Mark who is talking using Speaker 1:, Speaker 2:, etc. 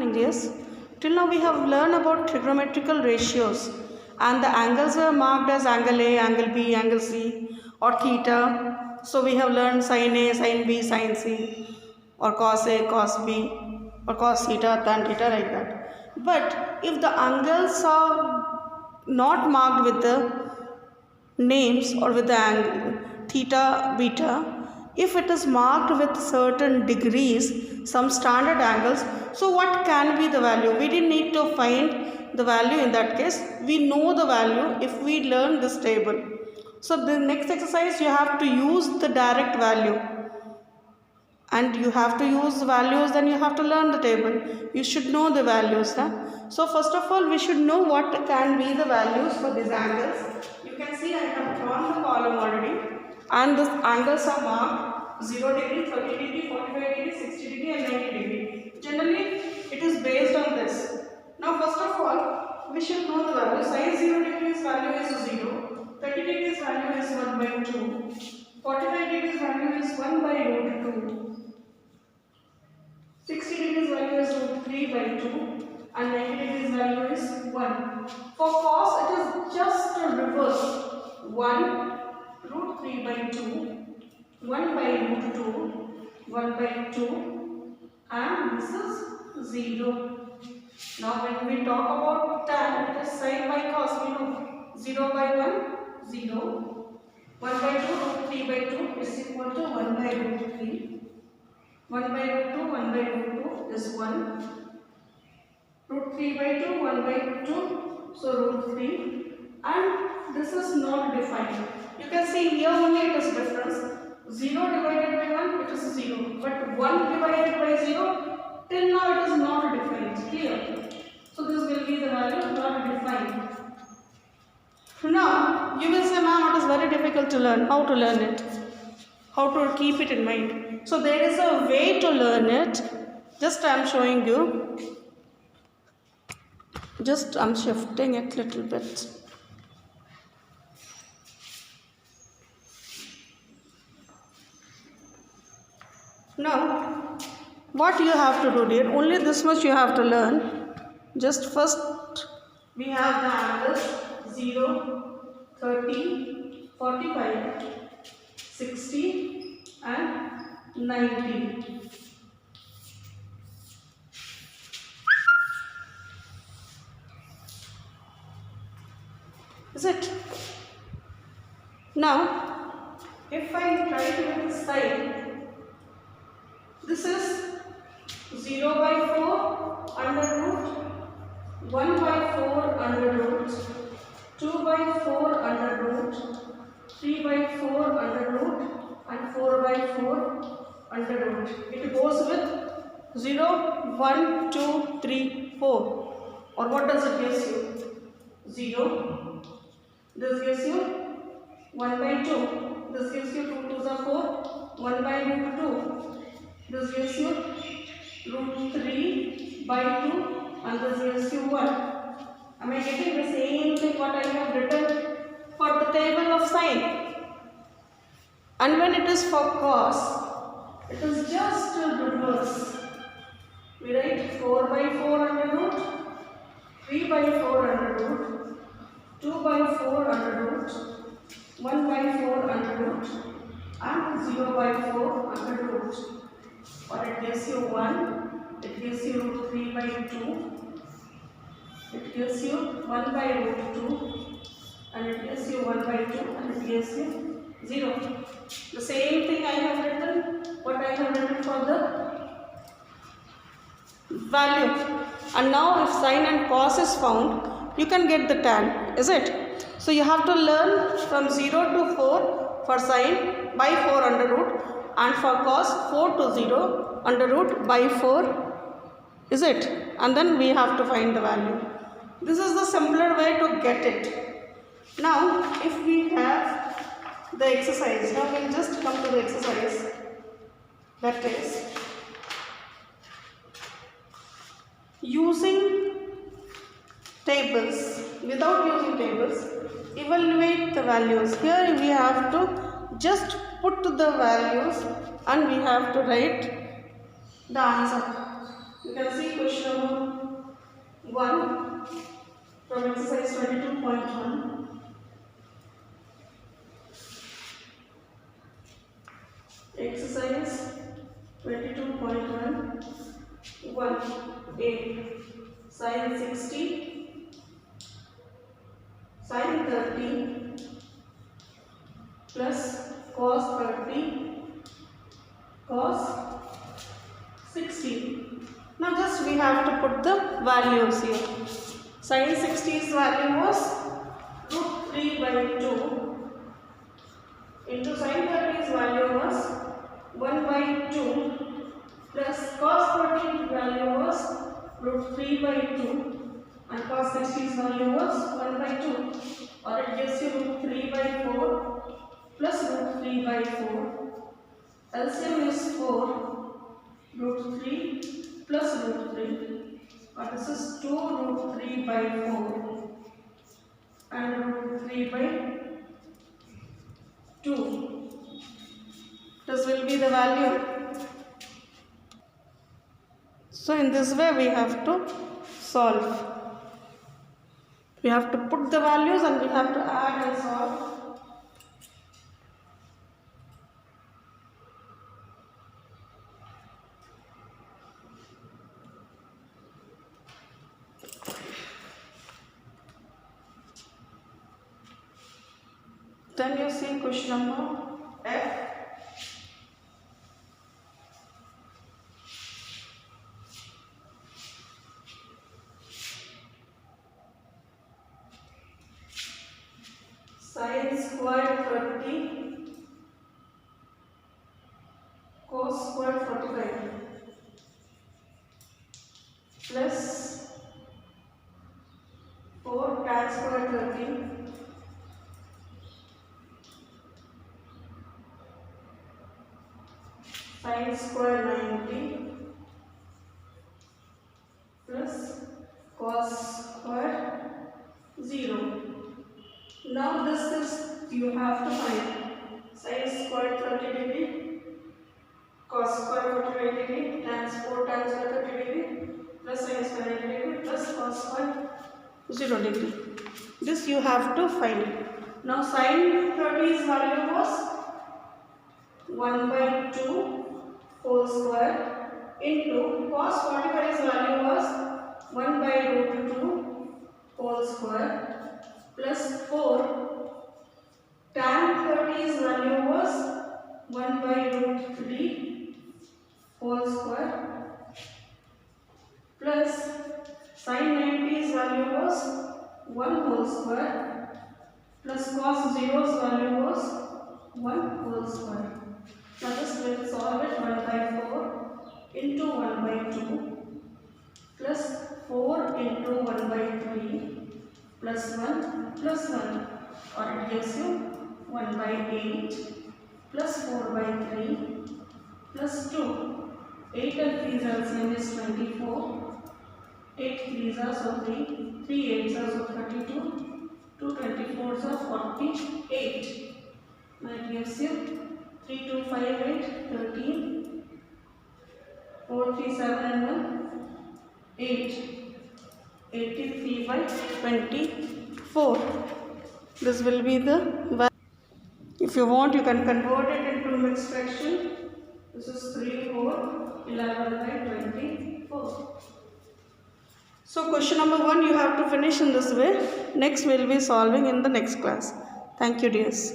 Speaker 1: morning, dears. Till now we have learned about trigonometrical ratios and the angles were marked as angle A, angle B, angle C or theta. So we have learned sin A, sin B, sin C or cos A, cos B or cos theta, tan theta, like that. But if the angles are not marked with the names or with the angle theta, beta, if it is marked with certain degrees, some standard angles, so what can be the value? We didn't need to find the value in that case. We know the value if we learn this table. So the next exercise you have to use the direct value. And you have to use values, then you have to learn the table. You should know the values. So first of all, we should know what can be the values for these angles. You can see I have drawn the column already. And the angles are marked 0 degree, 30 degree, 45 degree, 60 degree and 90 degree. Generally, it is based on this. Now first of all, we should know the value. Sin 0 degrees value is 0. 30 degrees value is 1 by 2. 45 degrees value is 1 by root 2. 60 degrees value is root 3 by 2 and 90 degrees value is 1. For cos it is just a reverse. 1 root 3 by 2, 1 by root 2, 1 by 2 and this is 0. Now when we talk about tan, it is sin by cos, we know 0 by 1, 0. 1 by 2 root 3 by 2 is equal to 1 by root 3. 1 by root 2, 1 by root 2 is 1. Root 3 by 2, 1 by 2, so root 3. And this is not defined. You can see here only it is difference. 0 divided by 1, it is 0. But 1 divided by 0, till now it is not defined. Clear? So this will be the value not defined. Now, you will say, ma'am, it is very difficult to learn. How to learn it? How to keep it in mind? So there is a way to learn it. Just I am showing you. Just I am shifting it little bit. Now, what you have to do, dear? Only this much you have to learn. Just first we have the angles 0, 30, 45, 60 and 90. Is it? Now, if I try to make a side, this is 0 by 4 under root, 1 by 4 under root, 2 by 4 under root, 3 by 4 under root and 4 by 4 under root. It goes with 0, 1, 2, 3, 4. Or what does it gives you? 0. This gives you 1 by 2. This gives you 2 2s are 4. 1 by root 2. This gives you root 3 by 2 and this gives you 1. Am I getting the same thing what I have written for the table of sine? And when it is for cos, it is just a reverse. We write 4 by 4 under root, 3 by 4 under root, 2 by 4 under root, 1 by 4 under root and 0 by 4 under root. Or it gives you 1, it gives you root 3 by 2, it gives you 1 by root 2 and it gives you 1 by 2 and it gives you 0. The same thing I have written, what I have written for the value. And now if sine and cos is found, you can get the tan, is it? So you have to learn from 0 to 4 for sine by 4 under root and for cos 4 to 0 under root by 4, is it? And then we have to find the value. This is the simpler way to get it. Now if we have the exercise, now we'll just come to the exercise, that is using tables, without using tables, evaluate the values. Here we have to just put the values and we have to write the answer. You can see question number 1 from exercise 22.1. Exercise 22.1 1 a sin 60 sin 30 plus cos 30 cos 60. Now just we have to put the values here. Sin 60's value was root 3 by 2 into sin 30's value was 1 by 2 plus cos 30's value was root 3 by 2 and cos 60's value was 1 by 2, or it gives you root 3 by 4 plus root 3 by 4. LCM is 4, root 3 plus root 3, or this is 2 root 3 by 4 and root 3 by 2. This will be the value. So in this way we have to solve. We have to put the values and we have to add and solve. Then you see question number F. Sin squared 30 cos squared 45 plus 4 tan squared 30 sin squared 90 plus cos squared 0. Now this is you have to find sin squared 30 degree, cos squared 45 degree, tan squared 30 degree plus sin squared 90 degree plus cos squared 0 degree. This you have to find. Now sin 30's value was 1 by 2 whole square into cos 45's value was 1 by root 2 whole square plus 4 tan 30's value was 1 by root 3 whole square plus sin 90's value was 1 whole square plus cos 0's value was 1 whole square. Now just let's solve it. 1 by 4 into 1 by 2 plus 4 into 1 by 3 plus 1 or it gives you 1 by 8 plus 4 by 3 plus 2. 8 and 3's LCM is 24. 8 3's are so 3, 3 8's are so 32, 2 24's are 48. Now it gives you 3 2 5 8 13, 4 3 7 and 1 8, 83 by 24. This will be the value. If you want, you can convert it into mixed fraction. This is 3 4 11 by 24. So question number 1 you have to finish in this way. Next we will be solving in the next class. Thank you dears.